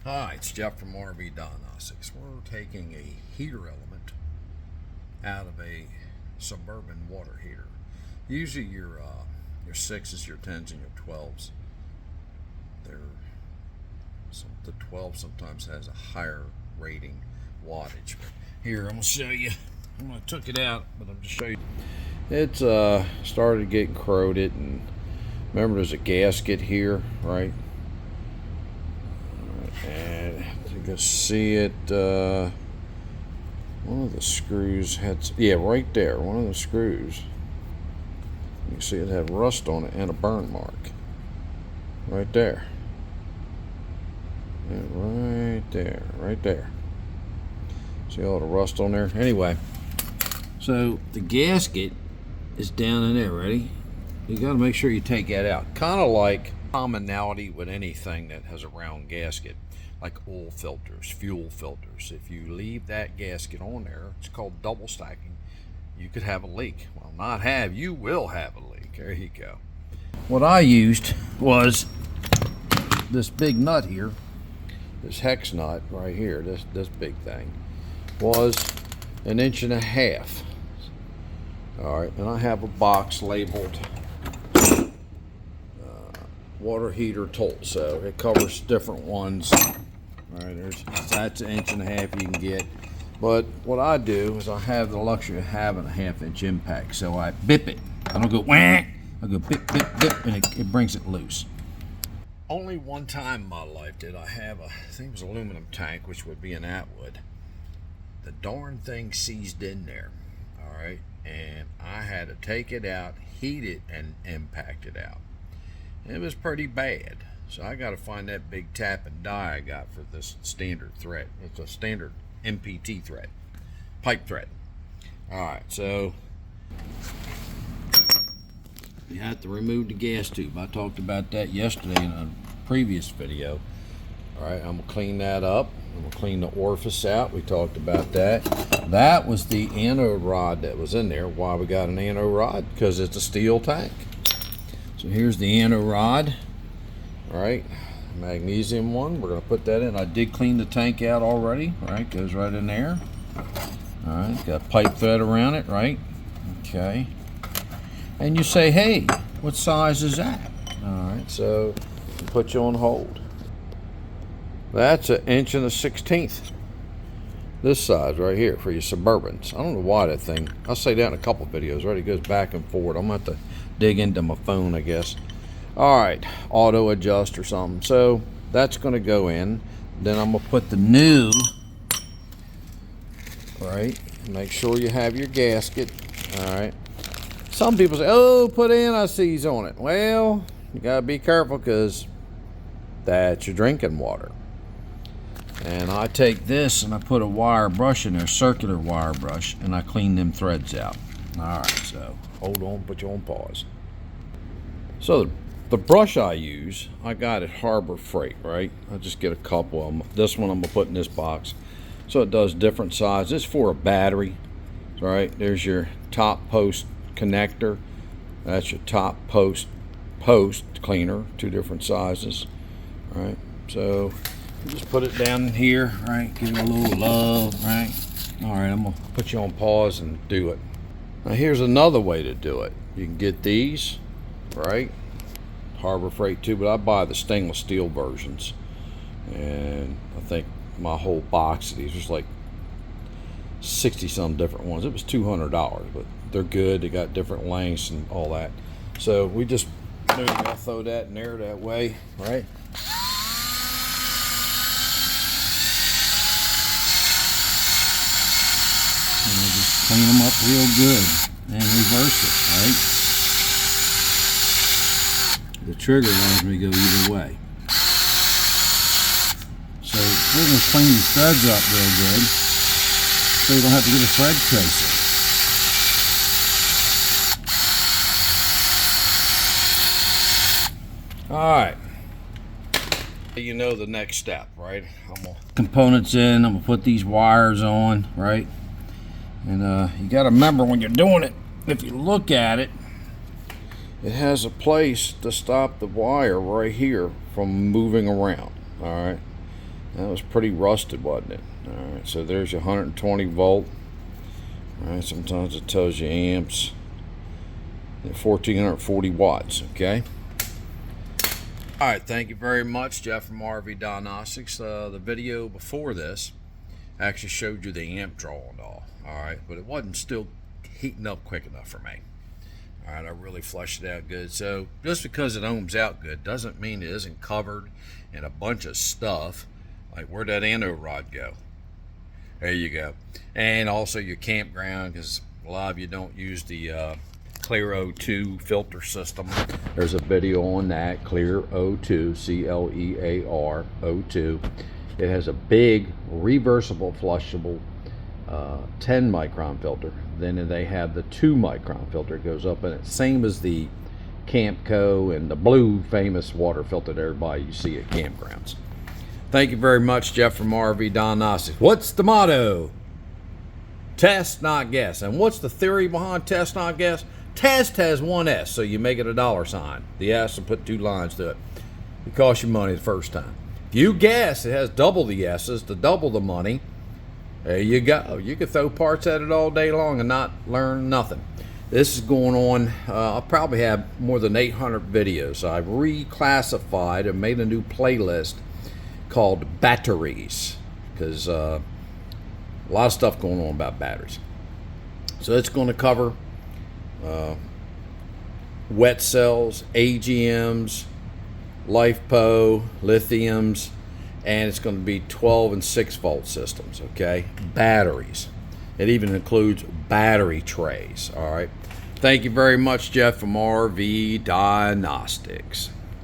Hi, it's Jeff from RV Diagnostics. We're taking a heater element out of a Suburban water heater. Usually your 6s, your 10s, and your 12s. The 12 sometimes has a higher rating wattage. But here, I'm going to show you. I took it out, but I'm just show you. It's started getting corroded, and remember there's a gasket here, right? And you can see it, one of the screws had, right there, one of the screws, you can see it had rust on it and a burn mark right there, and right there, see all the rust on there. Anyway, so the gasket is down in there. Ready? You got to make sure you take that out. Kind of like commonality with anything that has a round gasket, like oil filters, fuel filters. If you leave that gasket on there, it's called double stacking, you could have a leak. Well, not have, you will have a leak. There you go. What I used was this big nut here, this hex nut right here, this big thing, was 1.5 inches. All right, and I have a box labeled water heater tool, so it covers different ones. All right, that's 1.5 inches you can get, but what I do is I have the luxury of having a 1/2 inch impact, so I bip it. I don't go wah, I go bip bip bip, and it brings it loose. Only one time in my life did I have I think it was an aluminum tank, which would be an Atwood. The darn thing seized in there, all right, and I had to take it out, heat it, and impact it out. It was pretty bad, so I got to find that big tap and die I got for this standard thread. It's a standard MPT thread, pipe thread. All right, so you have to remove the gas tube. I talked about that yesterday in a previous video. All right, I'm gonna clean that up. I'm gonna clean the orifice out. We talked about that. That was the anode rod that was in there. Why we got an anode rod? Because it's a steel tank. So here's the anode rod, all right, magnesium one. We're gonna put that in. I did clean the tank out already, all right, goes right in there. All right, got pipe thread around it, right? Okay. And you say, hey, what size is that? All right, so put you on hold. That's 1.16 inches. This size right here for your Suburbans. I don't know why that thing, I'll say that in a couple videos, right? It goes back and forward. I'm gonna have to dig into my phone, I guess. All right, auto adjust or something. So that's gonna go in. Then I'm gonna put the new, right? Make sure you have your gasket, all right? Some people say, oh, put anti-seize on it. Well, you gotta be careful because that's your drinking water. And I take this and I put a wire brush in there, circular wire brush, and I clean them threads out. All right, so hold on, put you on pause. So the brush I use, I got at Harbor Freight, right? I just get a couple of them. This one I'm gonna put in this box. So it does different sizes. It's for a battery, right? There's your top post connector. That's your top post cleaner, 2 different sizes, right? So you just put it down here, right? Give it a little love, right? All right, I'm gonna put you on pause and do it. Now here's another way to do it. You can get these, right? Harbor Freight too, but I buy the stainless steel versions. And I think my whole box of these was like 60 some different ones. It was $200, but they're good. They got different lengths and all that. So we just, I'll throw that in there that way, right? And I just clean them up real good and reverse it, right? The trigger lets me go either way. So we're going to clean these threads up real good so you don't have to get a thread tracer. All right. You know the next step, right? Components in, I'm going to put these wires on, right? And you got to remember when you're doing it, if you look at it, it has a place to stop the wire right here from moving around, all right? That was pretty rusted, wasn't it? All right, so there's your 120 volt. All right, sometimes it tells you amps. 1440 watts, okay? All right, thank you very much, Jeff from RV Diagnostics. The video before this actually showed you the amp draw and all right, but it wasn't still heating up quick enough for me. All right, I really flushed it out good. So just because it ohms out good doesn't mean it isn't covered in a bunch of stuff. Like, where'd that anode rod go? There you go. And also your campground, because a lot of you don't use the Clear O2 filter system. There's a video on that, Clear O2, C-L-E-A-R O2. It has a big reversible flushable 10 micron filter. Then they have the 2 micron filter. It goes up in it, same as the Campco and the blue famous water filter that everybody you see at campgrounds. Thank you very much, Jeff from RV Diagnostics. What's the motto? Test, not guess. And what's the theory behind test, not guess? Test has one S, so you make it a $sign. The S and put 2 lines to it. It costs you money the first time. If you guess, it has double the S's to double the money. There you go. You could throw parts at it all day long and not learn nothing. This is going on, I'll probably have more than 800 videos. I've reclassified and made a new playlist called batteries, because a lot of stuff going on about batteries. So it's going to cover wet cells, AGMs, LiFePO, lithiums, and it's going to be 12 and 6 volt systems, okay? Batteries. It even includes battery trays, all right? Thank you very much, Jeff from RV Diagnostics.